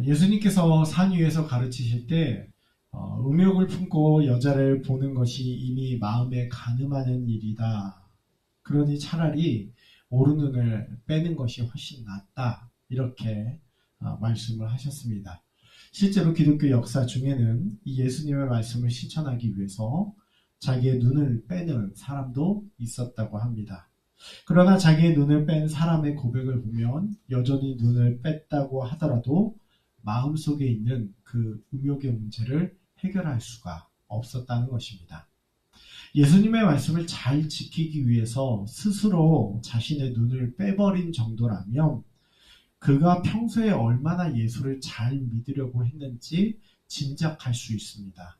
예수님께서 산 위에서 가르치실 때 음욕을 품고 여자를 보는 것이 이미 마음에 간음하는 일이다. 그러니 차라리 오른눈을 빼는 것이 훨씬 낫다. 이렇게 말씀을 하셨습니다. 실제로 기독교 역사 중에는 이 예수님의 말씀을 실천하기 위해서 자기의 눈을 빼는 사람도 있었다고 합니다. 그러나 자기의 눈을 뺀 사람의 고백을 보면 여전히 눈을 뺐다고 하더라도 마음속에 있는 그 음욕의 문제를 해결할 수가 없었다는 것입니다. 예수님의 말씀을 잘 지키기 위해서 스스로 자신의 눈을 빼버린 정도라면 그가 평소에 얼마나 예수를 잘 믿으려고 했는지 짐작할 수 있습니다.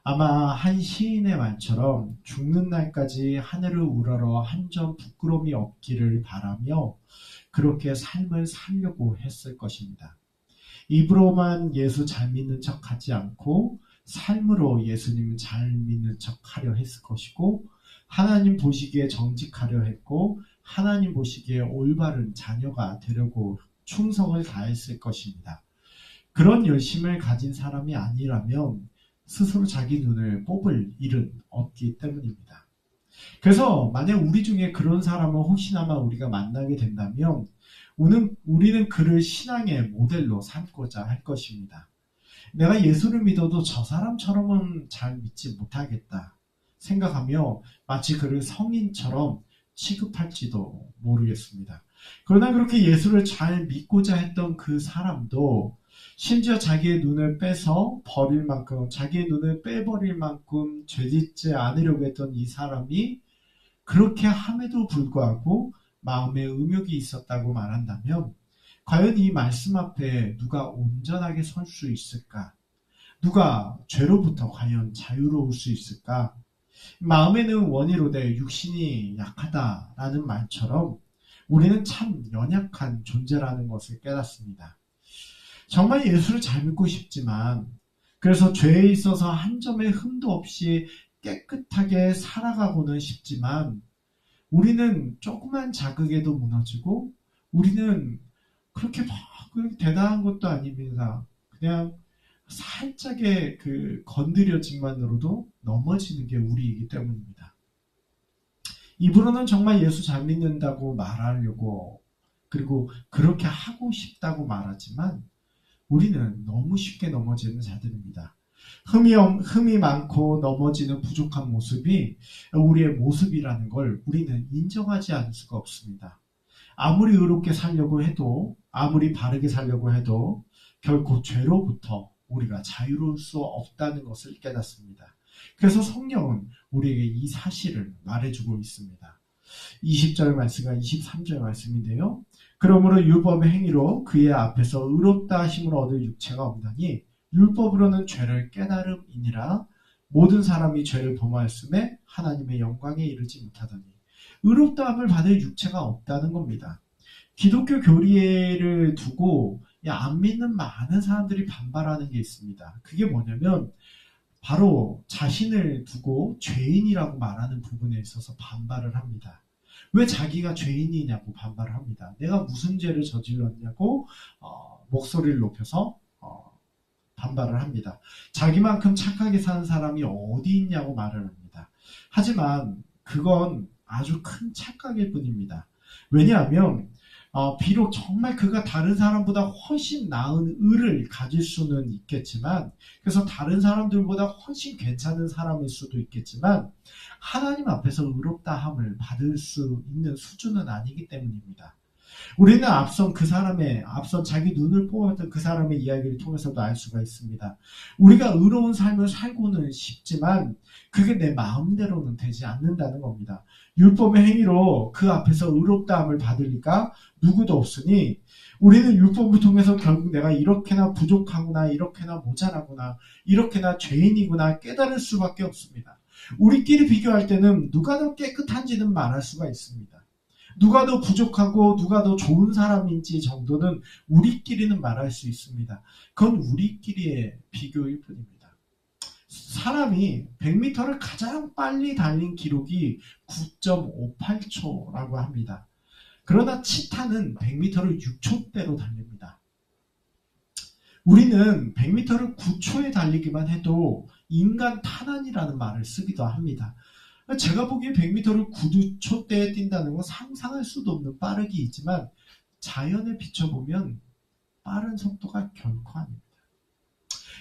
아마 한 시인의 말처럼 죽는 날까지 하늘을 우러러 한 점 부끄러움이 없기를 바라며 그렇게 삶을 살려고 했을 것입니다. 입으로만 예수 잘 믿는 척 하지 않고 삶으로 예수님 잘 믿는 척 하려 했을 것이고 하나님 보시기에 정직하려 했고 하나님 보시기에 올바른 자녀가 되려고 충성을 다했을 것입니다. 그런 열심을 가진 사람이 아니라면 스스로 자기 눈을 뽑을 일은 없기 때문입니다. 그래서 만약 우리 중에 그런 사람을 혹시나마 우리가 만나게 된다면 우리는 그를 신앙의 모델로 삼고자 할 것입니다. 내가 예수를 믿어도 저 사람처럼은 잘 믿지 못하겠다 생각하며 마치 그를 성인처럼 취급할지도 모르겠습니다. 그러나 그렇게 예수를 잘 믿고자 했던 그 사람도 심지어 자기의 눈을 빼서 버릴 만큼 자기의 눈을 빼버릴 만큼 죄짓지 않으려고 했던 이 사람이 그렇게 함에도 불구하고 마음에 음욕이 있었다고 말한다면 과연 이 말씀 앞에 누가 온전하게 설 수 있을까? 누가 죄로부터 과연 자유로울 수 있을까? 마음에는 원이로되 육신이 약하다라는 말처럼 우리는 참 연약한 존재라는 것을 깨닫습니다. 정말 예수를 잘 믿고 싶지만 그래서 죄에 있어서 한 점의 흠도 없이 깨끗하게 살아가고는 싶지만 우리는 조그만 자극에도 무너지고 우리는 그렇게 막 대단한 것도 아닙니다. 그냥 살짝의 그 건드려짐만으로도 넘어지는 게 우리이기 때문입니다. 입으로는 정말 예수 잘 믿는다고 말하려고 그리고 그렇게 하고 싶다고 말하지만 우리는 너무 쉽게 넘어지는 자들입니다. 흠이 많고 넘어지는 부족한 모습이 우리의 모습이라는 걸 우리는 인정하지 않을 수가 없습니다. 아무리 의롭게 살려고 해도 아무리 바르게 살려고 해도 결코 죄로부터 우리가 자유로울 수 없다는 것을 깨닫습니다. 그래서 성령은 우리에게 이 사실을 말해주고 있습니다. 20절 말씀과 23절 말씀인데요. 그러므로 율법의 행위로 그의 앞에서 의롭다 하심을 얻을 육체가 없나니 율법으로는 죄를 깨달음이니라. 모든 사람이 죄를 범하였음에 하나님의 영광에 이르지 못하더니 의롭다함을 받을 육체가 없다는 겁니다. 기독교 교리를 두고 안 믿는 많은 사람들이 반발하는 게 있습니다. 그게 뭐냐면 바로 자신을 두고 죄인이라고 말하는 부분에 있어서 반발을 합니다. 왜 자기가 죄인이냐고 반발을 합니다. 내가 무슨 죄를 저질렀냐고 목소리를 높여서 반발을 합니다. 자기만큼 착하게 사는 사람이 어디 있냐고 말을 합니다. 하지만 그건 아주 큰 착각일 뿐입니다. 왜냐하면 비록 정말 그가 다른 사람보다 훨씬 나은 의를 가질 수는 있겠지만 그래서 다른 사람들보다 훨씬 괜찮은 사람일 수도 있겠지만 하나님 앞에서 의롭다함을 받을 수 있는 수준은 아니기 때문입니다. 우리는 앞선 자기 눈을 뽑았던 그 사람의 이야기를 통해서도 알 수가 있습니다. 우리가 의로운 삶을 살고는 싶지만 그게 내 마음대로는 되지 않는다는 겁니다. 율법의 행위로 그 앞에서 의롭다함을 받으니까 누구도 없으니 우리는 율법을 통해서 결국 내가 이렇게나 부족하구나, 이렇게나 모자라구나, 이렇게나 죄인이구나 깨달을 수밖에 없습니다. 우리끼리 비교할 때는 누가 더 깨끗한지는 말할 수가 있습니다. 누가 더 부족하고 누가 더 좋은 사람인지 정도는 우리끼리는 말할 수 있습니다. 그건 우리끼리의 비교일 뿐입니다. 사람이 100m를 가장 빨리 달린 기록이 9.58초라고 합니다. 그러나 치타는 100m를 6초대로 달립니다. 우리는 100m를 9초에 달리기만 해도 인간 탄환이라는 말을 쓰기도 합니다. 제가 보기에 100m를 9초대에 뛴다는 건 상상할 수도 없는 빠르기이지만 자연에 비춰보면 빠른 속도가 결코 아닙니다.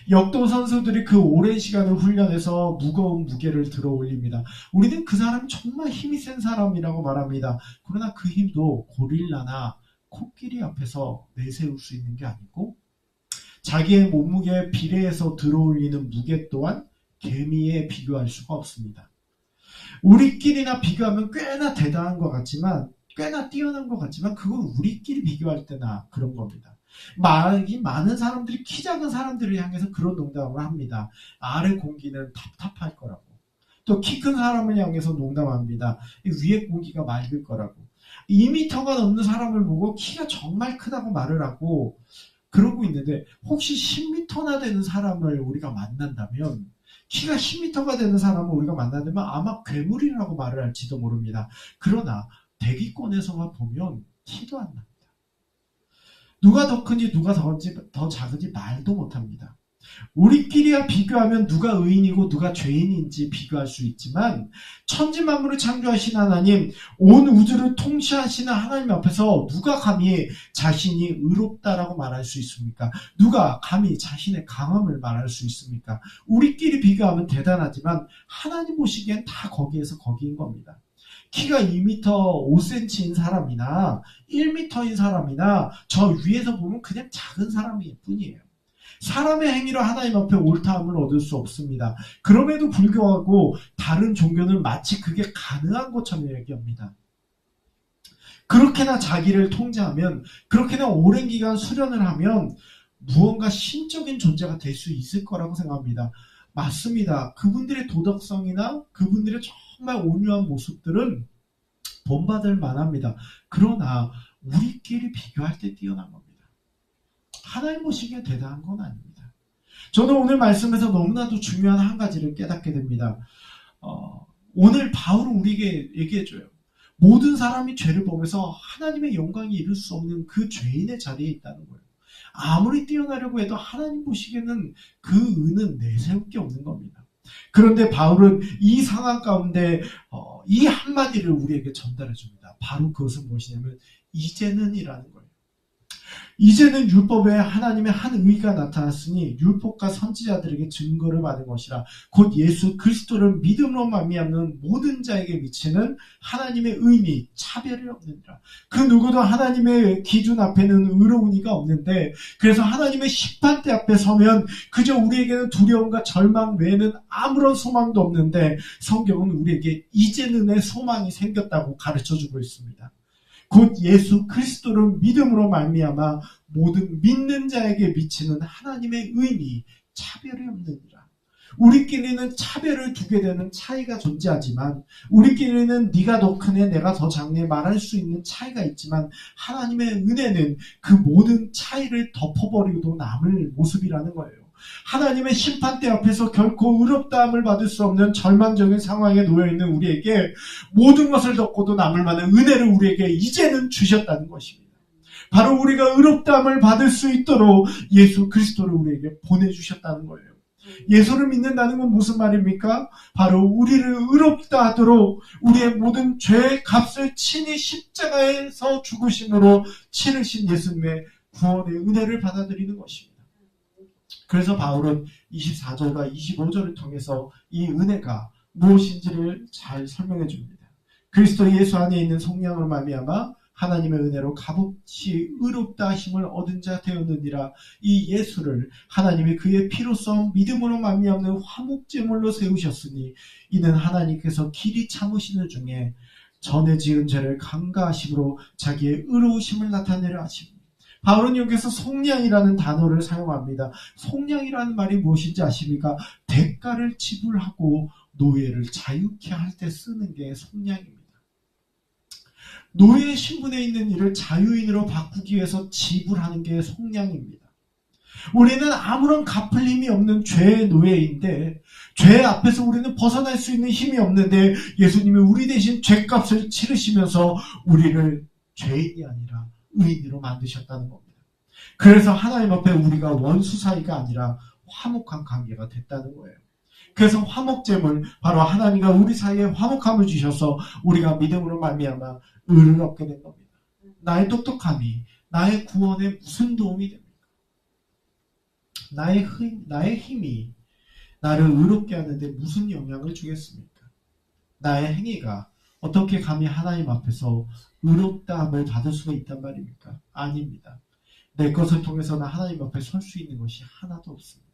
역도 선수들이 그 오랜 시간을 훈련해서 무거운 무게를 들어 올립니다. 우리는 그 사람이 정말 힘이 센 사람이라고 말합니다. 그러나 그 힘도 고릴라나 코끼리 앞에서 내세울 수 있는 게 아니고 자기의 몸무게에 비례해서 들어 올리는 무게 또한 개미에 비교할 수가 없습니다. 우리끼리나 비교하면 꽤나 대단한 것 같지만 꽤나 뛰어난 것 같지만 그건 우리끼리 비교할 때나 그런 겁니다. 많은 사람들이 키 작은 사람들을 향해서 그런 농담을 합니다. 아래 공기는 답답할 거라고. 또 키 큰 사람을 향해서 농담합니다. 위에 공기가 맑을 거라고. 2m가 넘는 사람을 보고 키가 정말 크다고 말을 하고 그러고 있는데 혹시 10m나 되는 사람을 우리가 만난다면 키가 10m가 되는 사람을 우리가 만난다면 아마 괴물이라고 말을 할지도 모릅니다. 그러나 대기권에서만 보면 티도 안 납니다. 누가 더 큰지 누가 더 작은지 말도 못합니다. 우리끼리야 비교하면 누가 의인이고 누가 죄인인지 비교할 수 있지만 천지만물을 창조하신 하나님, 온 우주를 통치하시는 하나님 앞에서 누가 감히 자신이 의롭다라고 말할 수 있습니까? 누가 감히 자신의 강함을 말할 수 있습니까? 우리끼리 비교하면 대단하지만 하나님 보시기엔 다 거기에서 거기인 겁니다. 키가 2m 5cm인 사람이나 1m인 사람이나 저 위에서 보면 그냥 작은 사람일 뿐이에요. 사람의 행위로 하나님 앞에 옳다함을 얻을 수 없습니다. 그럼에도 불구하고 다른 종교는 마치 그게 가능한 것처럼 얘기합니다. 그렇게나 자기를 통제하면, 그렇게나 오랜 기간 수련을 하면 무언가 신적인 존재가 될 수 있을 거라고 생각합니다. 맞습니다. 그분들의 도덕성이나 그분들의 정말 온유한 모습들은 본받을 만합니다. 그러나 우리끼리 비교할 때 뛰어난 겁니다. 하나님 보시기에 대단한 건 아닙니다. 저는 오늘 말씀에서 너무나도 중요한 한 가지를 깨닫게 됩니다. 오늘 바울은 우리에게 얘기해줘요. 모든 사람이 죄를 범해서 하나님의 영광이 이룰 수 없는 그 죄인의 자리에 있다는 거예요. 아무리 뛰어나려고 해도 하나님 보시기에는 그 은은 내세울 게 없는 겁니다. 그런데 바울은 이 상황 가운데 이 한마디를 우리에게 전달해 줍니다. 바로 그것은 무엇이냐면 이제는 이라는 거예요. 이제는 율법에 하나님의 한 의가 나타났으니 율법과 선지자들에게 증거를 받은 것이라. 곧 예수 그리스도를 믿음으로 말미암는 모든 자에게 미치는 하나님의 의미 차별이 없느니라. 그 누구도 하나님의 기준 앞에는 의로운 이가 없는데, 그래서 하나님의 심판대 앞에 서면 그저 우리에게는 두려움과 절망 외에는 아무런 소망도 없는데, 성경은 우리에게 이제는의 소망이 생겼다고 가르쳐주고 있습니다. 곧 예수 그리스도를 믿음으로 말미암아 모든 믿는 자에게 미치는 하나님의 의미 차별이 없느니라. 우리끼리는 차별을 두게 되는 차이가 존재하지만, 우리끼리는 네가 더 크네 내가 더 작네 말할 수 있는 차이가 있지만, 하나님의 은혜는 그 모든 차이를 덮어버리고도 남을 모습이라는 거예요. 하나님의 심판대 앞에서 결코 의롭다함을 받을 수 없는 절망적인 상황에 놓여있는 우리에게 모든 것을 덮고도 남을 만한 은혜를 우리에게 이제는 주셨다는 것입니다. 바로 우리가 의롭다함을 받을 수 있도록 예수 그리스도를 우리에게 보내주셨다는 거예요. 예수를 믿는다는 건 무슨 말입니까? 바로 우리를 의롭다 하도록 우리의 모든 죄의 값을 친히 십자가에서 죽으심으로 치르신 예수님의 구원의 은혜를 받아들이는 것입니다. 그래서 바울은 24절과 25절을 통해서 이 은혜가 무엇인지를 잘 설명해 줍니다. 그리스도 예수 안에 있는 성령으로 말미암아 하나님의 은혜로 값없이 의롭다 하심을 얻은 자 되었느니라. 이 예수를 하나님이 그의 피로써 믿음으로 말미암는 화목제물로 세우셨으니 이는 하나님께서 길이 참으시는 중에 전에 지은 죄를 간과하심으로 자기의 의로우심을 나타내려 하십니다. 바울은 여기서 속량이라는 단어를 사용합니다. 속량이라는 말이 무엇인지 아십니까? 대가를 지불하고 노예를 자유케 할 때 쓰는 게 속량입니다. 노예 신분에 있는 이를 자유인으로 바꾸기 위해서 지불하는 게 속량입니다. 우리는 아무런 갚을 힘이 없는 죄의 노예인데, 죄 앞에서 우리는 벗어날 수 있는 힘이 없는데 예수님이 우리 대신 죄값을 치르시면서 우리를 죄인이 아니라 의인으로 만드셨다는 겁니다. 그래서 하나님 앞에 우리가 원수 사이가 아니라 화목한 관계가 됐다는 거예요. 그래서 화목제물, 바로 하나님과 우리 사이에 화목함을 주셔서 우리가 믿음으로 말미암아 의를 얻게 된 겁니다. 나의 똑똑함이 나의 구원에 무슨 도움이 됩니까? 나의 힘이 나를 의롭게 하는데 무슨 영향을 주겠습니까? 나의 행위가 어떻게 감히 하나님 앞에서 의롭다함을 받을 수가 있단 말입니까? 아닙니다. 내 것을 통해서는 하나님 앞에 설 수 있는 것이 하나도 없습니다.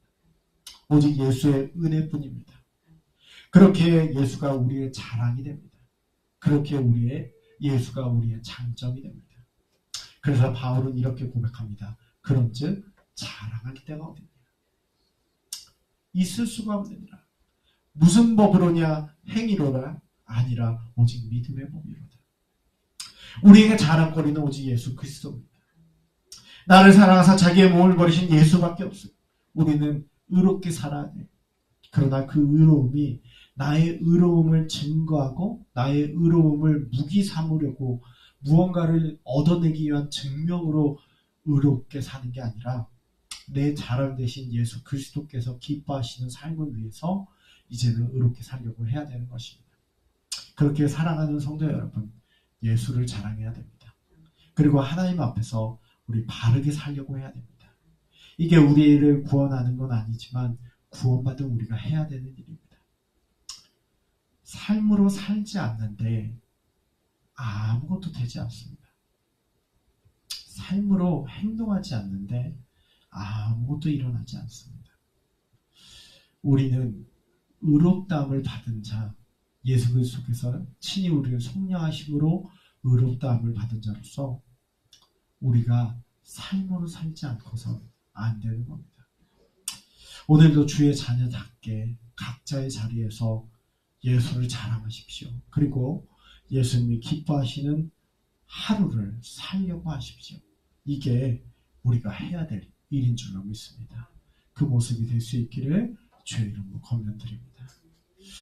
오직 예수의 은혜뿐입니다. 그렇게 예수가 우리의 자랑이 됩니다. 그렇게 예수가 우리의 장점이 됩니다. 그래서 바울은 이렇게 고백합니다. 그런즉 자랑할 때가 어디냐? 있을 수가 없느니라. 무슨 법으로냐? 행위로라 아니라 오직 믿음의 법이로다. 우리에게 자랑거리는 오직 예수 그리스도입니다. 나를 사랑하사 자기의 몸을 버리신 예수밖에 없어요. 우리는 의롭게 살아야 돼요. 그러나 그 의로움이 나의 의로움을 증거하고 나의 의로움을 무기 삼으려고 무언가를 얻어내기 위한 증명으로 의롭게 사는 게 아니라 내 자랑 대신 예수 그리스도께서 기뻐하시는 삶을 위해서 이제는 의롭게 살려고 해야 되는 것입니다. 그렇게 사랑하는 성도 여러분, 예수를 자랑해야 됩니다. 그리고 하나님 앞에서 우리 바르게 살려고 해야 됩니다. 이게 우리를 구원하는 건 아니지만 구원받은 우리가 해야 되는 일입니다. 삶으로 살지 않는데 아무것도 되지 않습니다. 삶으로 행동하지 않는데 아무것도 일어나지 않습니다. 우리는 의롭다함을 받은 자, 예수 그리스도께서 친히 우리를 속량하심으로 의롭다함을 받은 자로서 우리가 삶으로 살지 않고서 안 되는 겁니다. 오늘도 주의 자녀답게 각자의 자리에서 예수를 자랑하십시오. 그리고 예수님이 기뻐하시는 하루를 살려고 하십시오. 이게 우리가 해야 될 일인 줄로 믿습니다. 그 모습이 될 수 있기를 주의 이름으로 권면드립니다.